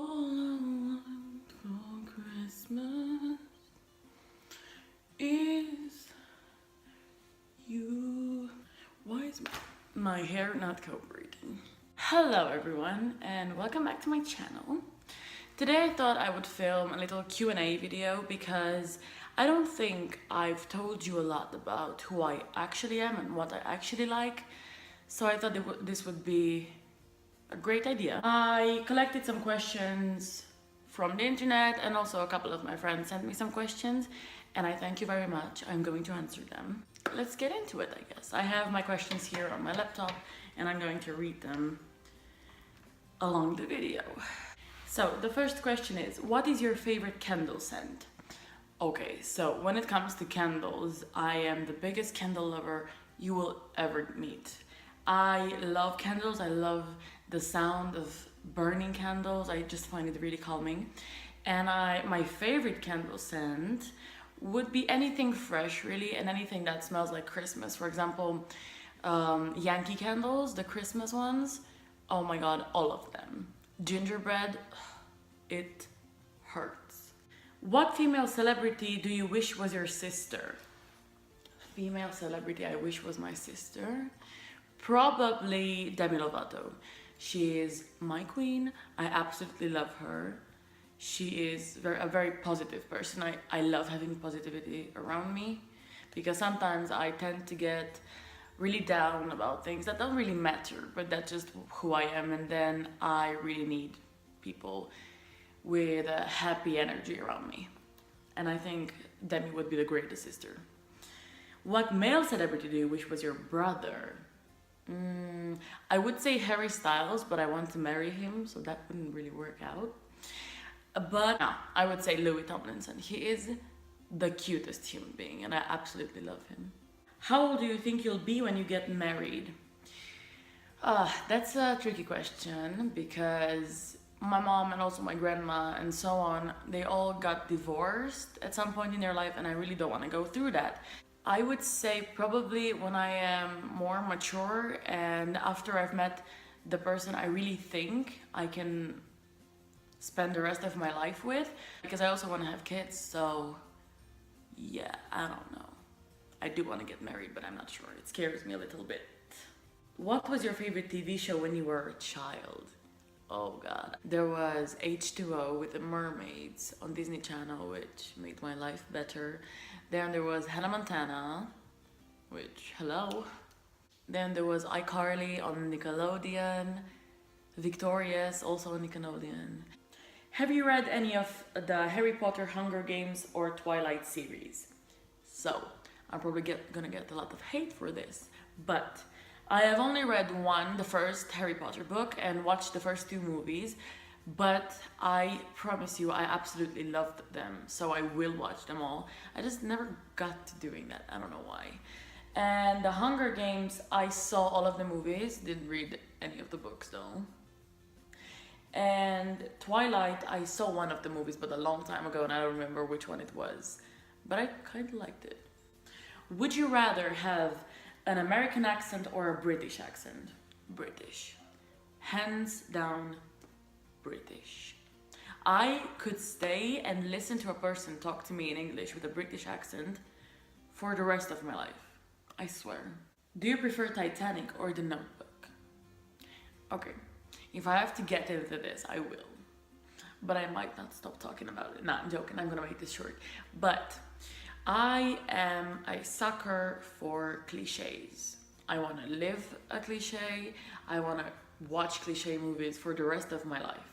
All I want for Christmas is you. Why is my hair not cooperating? Hello everyone and welcome back to my channel. Today I thought I would film a little Q&A video because I don't think I've told you a lot about who I actually am and what I actually like. So I thought this would be a great idea. I collected some questions from the internet and also a couple of my friends sent me some questions and I thank you very much. I'm going to answer them. Let's get into it, I guess. I have my questions here on my laptop and I'm going to read them along the video. So the first question is, what is your favorite candle scent? Okay, so when it comes to candles, I am the biggest candle lover you will ever meet. I love candles. I love the sound of burning candles. I just find it really calming. And my favorite candle scent would be anything fresh, really, and anything that smells like Christmas. For example, Yankee candles, the Christmas ones. Oh my god, all of them. Gingerbread, it hurts. What female celebrity do you wish was your sister? Female celebrity I wish was my sister? Probably Demi Lovato. She is my queen. I absolutely love her. She is a very positive person. I love having positivity around me because sometimes I tend to get really down about things that don't really matter, but that's just who I am, and then I really need people with a happy energy around me. And I think Demi would be the greatest sister. What male celebrity do you wish was your brother? I would say Harry Styles, but I want to marry him, so that wouldn't really work out. But no, I would say Louis Tomlinson. He is the cutest human being and I absolutely love him. How old do you think you'll be when you get married? That's a tricky question because my mom and also my grandma and so on, they all got divorced at some point in their life and I really don't want to go through that. I would say probably when I am more mature and after I've met the person I really think I can spend the rest of my life with, because I also want to have kids, so yeah, I don't know. I do want to get married, but I'm not sure. It scares me a little bit. What was your favorite TV show when you were a child? Oh god. There was H2O with the mermaids on Disney Channel, which made my life better. Then there was Hannah Montana, which, hello. Then there was iCarly on Nickelodeon. Victorious, also on Nickelodeon. Have you read any of the Harry Potter, Hunger Games, or Twilight series? So, I'm probably gonna get a lot of hate for this, but I have only read the first Harry Potter book, and watched the first 2 movies, but I promise you I absolutely loved them, so I will watch them all. I just never got to doing that, I don't know why. And the Hunger Games, I saw all of the movies, didn't read any of the books though. And Twilight, I saw one of the movies, but a long time ago, and I don't remember which one it was, but I kind of liked it. Would you rather have an American accent or a British accent? British. Hands down, British. I could stay and listen to a person talk to me in English with a British accent for the rest of my life. I swear. Do you prefer Titanic or The Notebook? Okay, if I have to get into this, I will. But I might not stop talking about it. Nah, I'm joking, I'm gonna make this short. But I am a sucker for cliches. I want to live a cliche. I want to watch cliche movies for the rest of my life.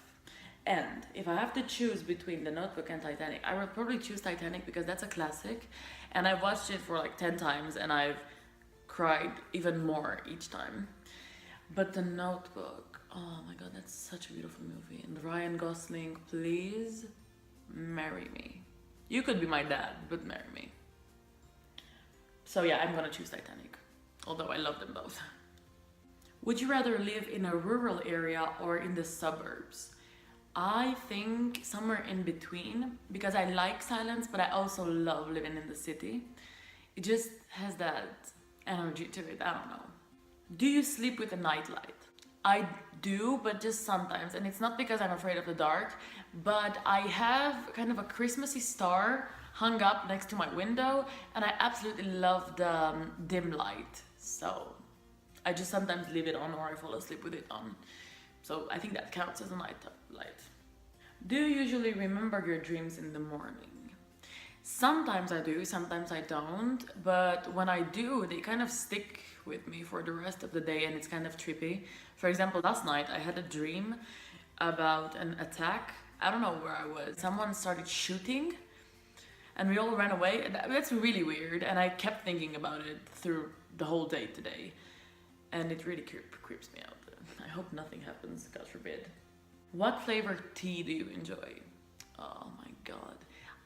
And if I have to choose between The Notebook and Titanic, I would probably choose Titanic because that's a classic. And I've watched it for like 10 times and I've cried even more each time. But The Notebook, oh my god, that's such a beautiful movie. And Ryan Gosling, please marry me. You could be my dad, but marry me. So yeah, I'm gonna choose Titanic, although I love them both. Would you rather live in a rural area or in the suburbs? I think somewhere in between, because I like silence, but I also love living in the city. It just has that energy to it, I don't know. Do you sleep with a nightlight? I do, but just sometimes. And it's not because I'm afraid of the dark, but I have kind of a Christmassy star hung up next to my window, and I absolutely love the dim light. So I just sometimes leave it on or I fall asleep with it on. So I think that counts as a night light. Do you usually remember your dreams in the morning? Sometimes I do, sometimes I don't, but when I do, they kind of stick with me for the rest of the day and it's kind of trippy. For example, last night I had a dream about an attack. I don't know where I was. Someone started shooting and we all ran away. That's really weird, and I kept thinking about it through the whole day today. And it really creeps me out. I hope nothing happens, God forbid. What flavor tea do you enjoy? Oh my god.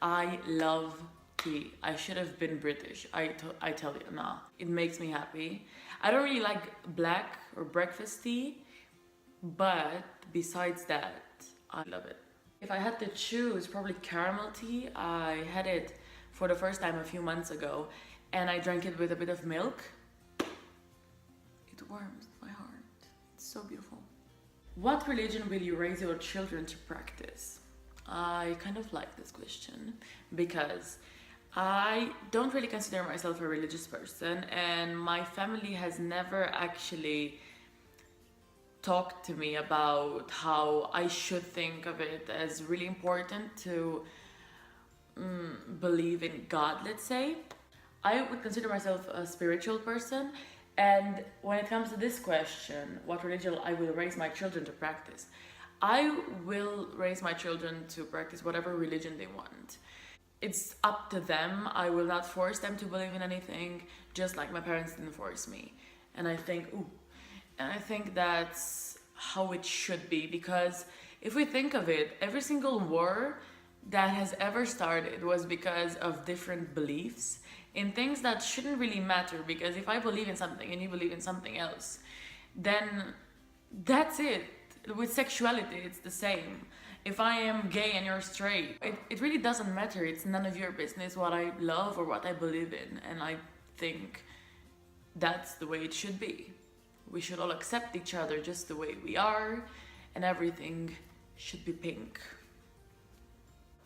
I love tea. I should have been British. I tell you, nah. It makes me happy. I don't really like black or breakfast tea, but besides that, I love it. If I had to choose, probably caramel tea. I had it for the first time a few months ago, and I drank it with a bit of milk. It warms my heart. It's so beautiful. What religion will you raise your children to practice? I kind of like this question because I don't really consider myself a religious person, and my family has never actually talked to me about how I should think of it as really important to believe in God, let's say. I would consider myself a spiritual person, and when it comes to this question, what religion I will raise my children to practice, I will raise my children to practice whatever religion they want. It's up to them. I will not force them to believe in anything, just like my parents didn't force me. And I think that's how it should be, because if we think of it, every single war that has ever started was because of different beliefs in things that shouldn't really matter, because if I believe in something and you believe in something else, then that's it. With sexuality, it's the same. If I am gay and you're straight, it really doesn't matter. It's none of your business what I love or what I believe in. And I think that's the way it should be. We should all accept each other just the way we are, and everything should be pink.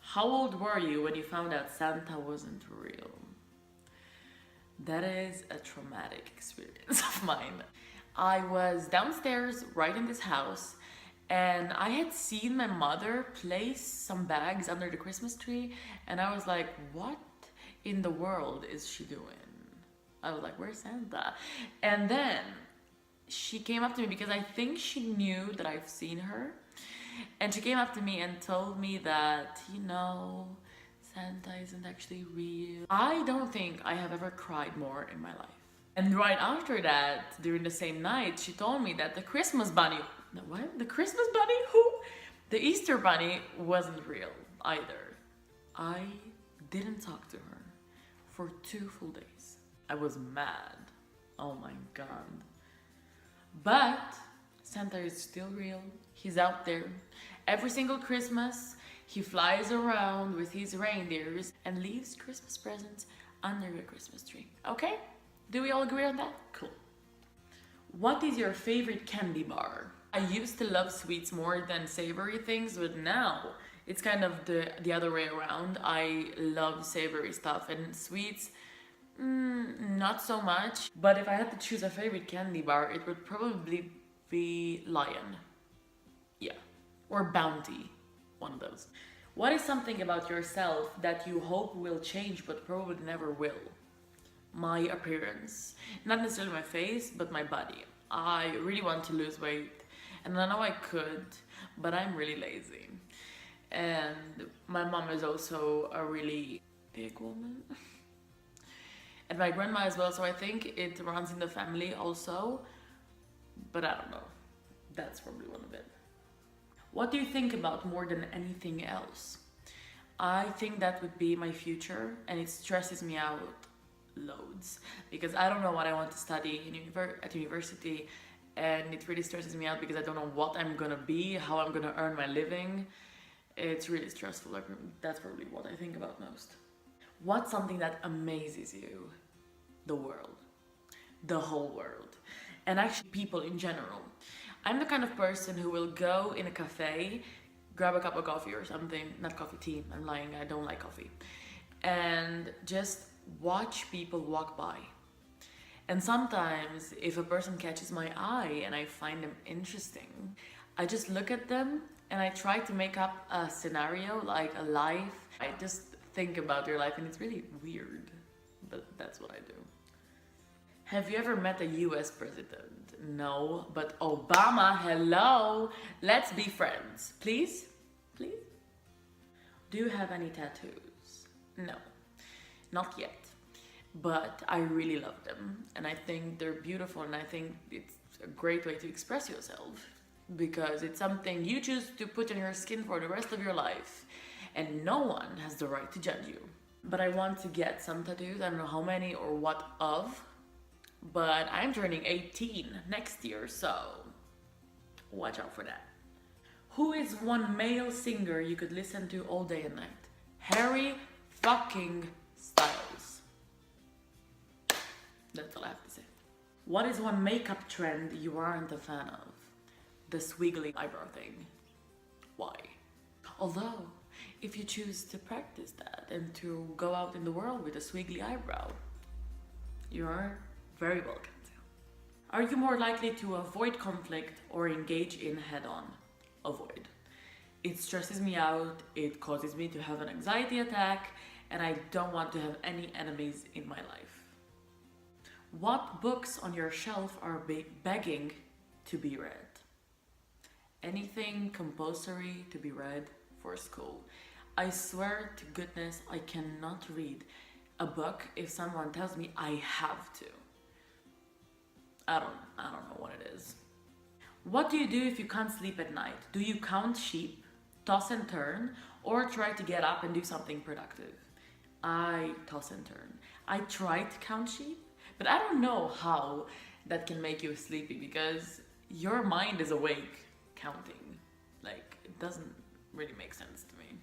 How old were you when you found out Santa wasn't real? That is a traumatic experience of mine. I was downstairs right in this house, and I had seen my mother place some bags under the Christmas tree, and I was like, what in the world is she doing? I was like, where's Santa? And then she came up to me because I think she knew that I've seen her, and she came up to me and told me that, Santa isn't actually real. I don't think I have ever cried more in my life. And right after that, during the same night, she told me that the Christmas bunny... What? The Christmas bunny? Who? The Easter bunny wasn't real either. I didn't talk to her for 2 full days. I was mad. Oh my god. But Santa is still real. He's out there. Every single Christmas, he flies around with his reindeers and leaves Christmas presents under the Christmas tree. Okay? Do we all agree on that? Cool. What is your favorite candy bar? I used to love sweets more than savory things, but now it's kind of the other way around. I love savory stuff, and sweets, not so much. But if I had to choose a favorite candy bar, it would probably be Lion. Yeah. Or Bounty. One of those. What is something about yourself that you hope will change but probably never will? My appearance. Not necessarily my face, but my body. I really want to lose weight, and I know I could, but I'm really lazy. And my mom is also a really big woman. And my grandma as well, so I think it runs in the family also. But I don't know. That's probably one of it. What do you think about more than anything else? I think that would be my future, and it stresses me out loads because I don't know what I want to study at university, and it really stresses me out because I don't know what I'm gonna be, how I'm gonna earn my living. It's really stressful. That's probably what I think about most. What's something that amazes you? The world. The whole world. And actually people in general. I'm the kind of person who will go in a cafe, grab a cup of coffee or something, not coffee, tea, I'm lying, I don't like coffee, and just watch people walk by. And sometimes if a person catches my eye and I find them interesting, I just look at them and I try to make up a scenario, like a life. I just think about their life and it's really weird, but that's what I do. Have you ever met a US president? No, but Obama, hello, let's be friends. Please? Please? Do you have any tattoos? No, not yet. But I really love them and I think they're beautiful and I think it's a great way to express yourself because it's something you choose to put on your skin for the rest of your life and no one has the right to judge you. But I want to get some tattoos, I don't know how many or what of, but I'm turning 18 next year, so watch out for that. Who is one male singer you could listen to all day and night? Harry fucking Styles. That's all I have to say. What is one makeup trend you aren't a fan of? The squiggly eyebrow thing. Why? Although, if you choose to practice that and to go out in the world with a squiggly eyebrow, you're very welcome to. Are you more likely to avoid conflict or engage in head-on? Avoid. It stresses me out, it causes me to have an anxiety attack, and I don't want to have any enemies in my life. What books on your shelf are begging to be read? Anything compulsory to be read for school. I swear to goodness I cannot read a book if someone tells me I have to. I don't know what it is. What do you do if you can't sleep at night? Do you count sheep, toss and turn, or try to get up and do something productive? I toss and turn. I try to count sheep, but I don't know how that can make you sleepy because your mind is awake counting. Like, it doesn't really make sense to me.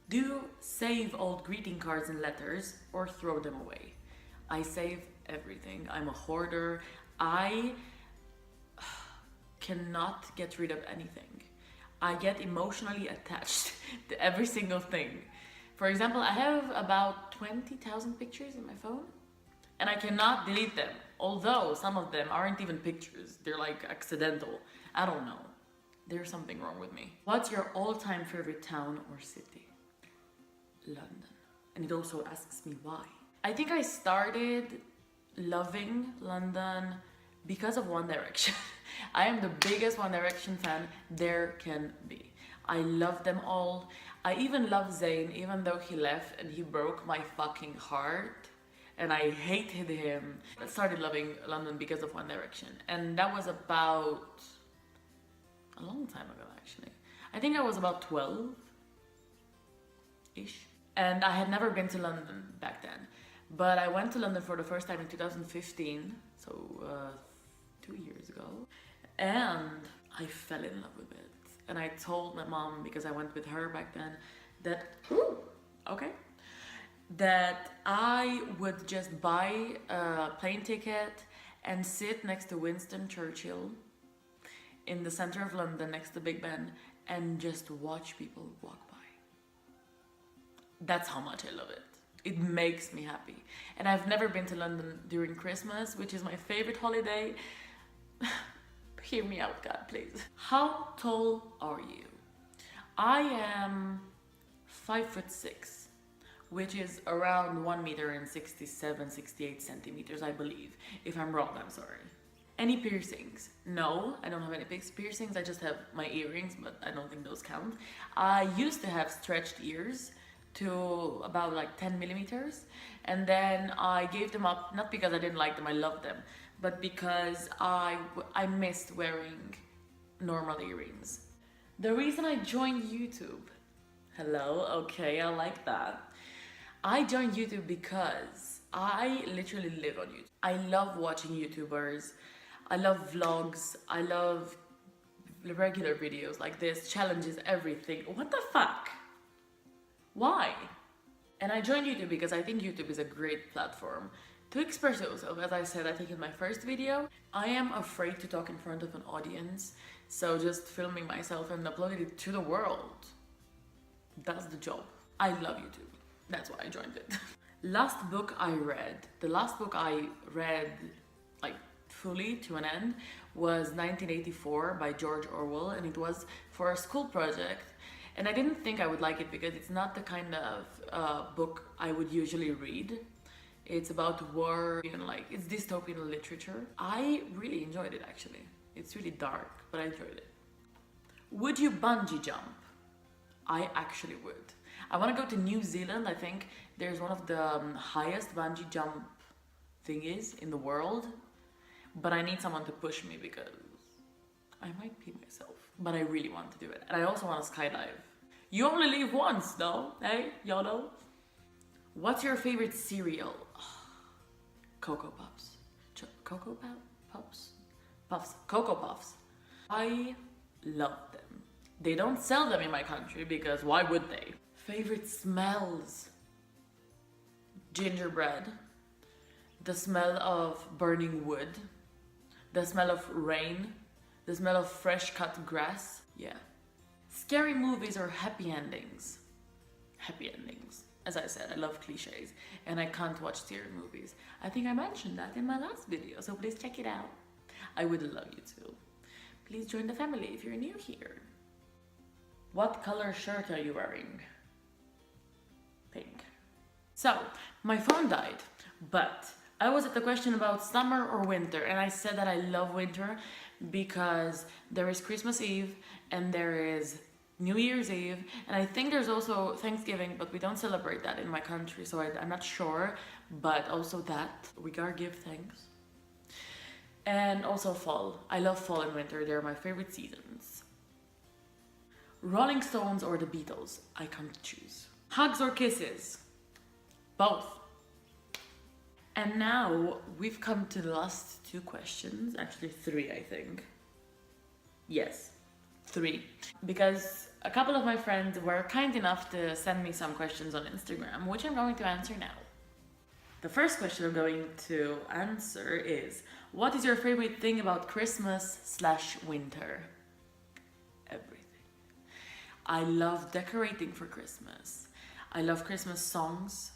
Do you save old greeting cards and letters or throw them away? I save everything. I'm a hoarder. I cannot get rid of anything. I get emotionally attached to every single thing. For example, I have about 20,000 pictures in my phone and I cannot delete them. Although some of them aren't even pictures, they're like accidental. I don't know. There's something wrong with me. What's your all-time favorite town or city? London. And it also asks me why. I think I started loving London because of One Direction. I am the biggest One Direction fan there can be. I love them all. I even love Zayn, even though he left and he broke my fucking heart. And I hated him. I started loving London because of One Direction. And that was about a long time ago, actually. I think I was about 12-ish. And I had never been to London back then. But I went to London for the first time in 2015, so 2 years ago. And I fell in love with it. And I told my mom, because I went with her back then, that, that I would just buy a plane ticket and sit next to Winston Churchill in the center of London next to Big Ben and just watch people walk by. That's how much I love it. It makes me happy. And I've never been to London during Christmas, which is my favorite holiday. Hear me out, God, please. How tall are you? I am 5'6", which is around 1 meter and 67, 68 centimeters, I believe. If I'm wrong, I'm sorry. Any piercings? No, I don't have any piercings. I just have my earrings, but I don't think those count. I used to have stretched ears to about like 10 millimeters, and then I gave them up, not because I didn't like them, I loved them, but because I missed wearing normal earrings. The reason I joined YouTube, hello, okay, I like that. I joined YouTube because I literally live on YouTube. I love watching YouTubers, I love vlogs, I love regular videos like this, challenges, everything. What the fuck? Why? And I joined YouTube because I think YouTube is a great platform To express yourself, as I said, I think in my first video, I am afraid to talk in front of an audience, so just filming myself and uploading it to the world, that's the job. I love YouTube. That's why I joined it. Last book I read, the last book I read like fully to an end was 1984 by George Orwell, and it was for a school project. And I didn't think I would like it because it's not the kind of book I would usually read. It's about war and like it's dystopian literature. I really enjoyed it actually. It's really dark, but I enjoyed it. Would you bungee jump? I actually would. I want to go to New Zealand. I think there's one of the highest bungee jump thingies in the world, but I need someone to push me because I might pee myself. But I really want to do it. And I also want to skydive. You only live once, though. Hey, y'all know? What's your favorite cereal? Cocoa Puffs. Cocoa Puffs? Puffs. Cocoa Puffs. I love them. They don't sell them in my country because why would they? Favorite smells? Gingerbread. The smell of burning wood. The smell of rain. The smell of fresh cut grass. Yeah. Scary movies or happy endings? Happy endings. As I said, I love cliches and I can't watch scary movies. I think I mentioned that in my last video, so please check it out. I would love you to. Please join the family if you're new here. What color shirt are you wearing? Pink. So, my phone died, but I was at the question about summer or winter, and I said that I love winter because there is Christmas Eve and there is New Year's Eve, and I think there's also Thanksgiving, but we don't celebrate that in my country, so I'm not sure, but also that we gotta give thanks. And also fall. I love fall and winter, they're my favorite seasons. Rolling Stones or the Beatles? I can't choose. Hugs or kisses? Both. And now we've come to the last two questions, actually three I think. Yes, three. Because a couple of my friends were kind enough to send me some questions on Instagram, which I'm going to answer now. The first question I'm going to answer is, what is your favorite thing about Christmas/winter? Everything. I love decorating for Christmas. I love Christmas songs.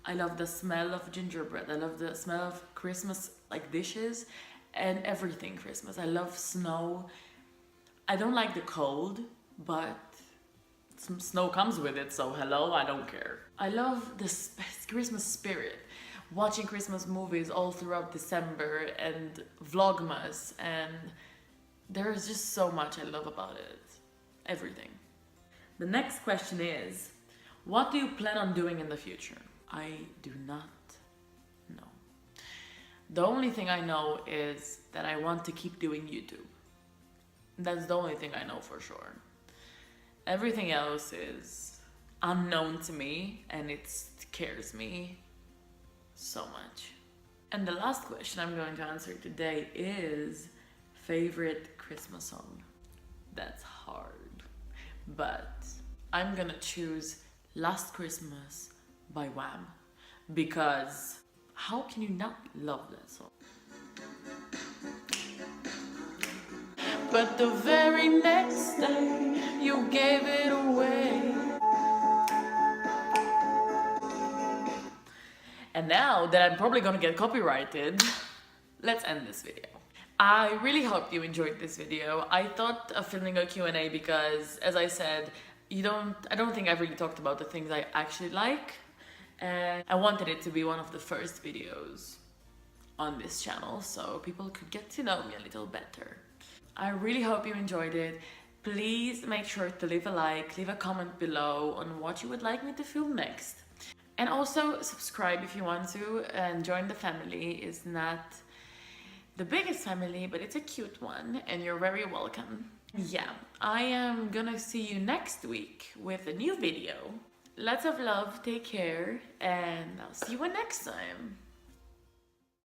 I love the smell of gingerbread. I love the smell of Christmas like dishes and everything Christmas. I love snow. I don't like the cold, but some snow comes with it, so hello, I don't care. I love the Christmas spirit. Watching Christmas movies all throughout December and Vlogmas, and there's just so much I love about it. Everything. The next question is, what do you plan on doing in the future? I do not know. The only thing I know is that I want to keep doing YouTube. That's the only thing I know for sure. Everything else is unknown to me and it scares me so much. And the last question I'm going to answer today is favorite Christmas song. That's hard, but I'm gonna choose Last Christmas by Wham, because how can you not love that song? But the very next day you gave it away. And now that I'm probably gonna get copyrighted, let's end this video. I really hope you enjoyed this video. I thought of filming a Q&A because, as I said, I don't think I've really talked about the things I actually like, and I wanted it to be one of the first videos on this channel so people could get to know me a little better. I really hope you enjoyed it. Please make sure to leave a like, leave a comment below on what you would like me to film next. And also subscribe if you want to, and join the family. It's not the biggest family, but it's a cute one, and you're very welcome. Yeah, I am gonna see you next week with a new video. Lots of love, take care, and I'll see you next time.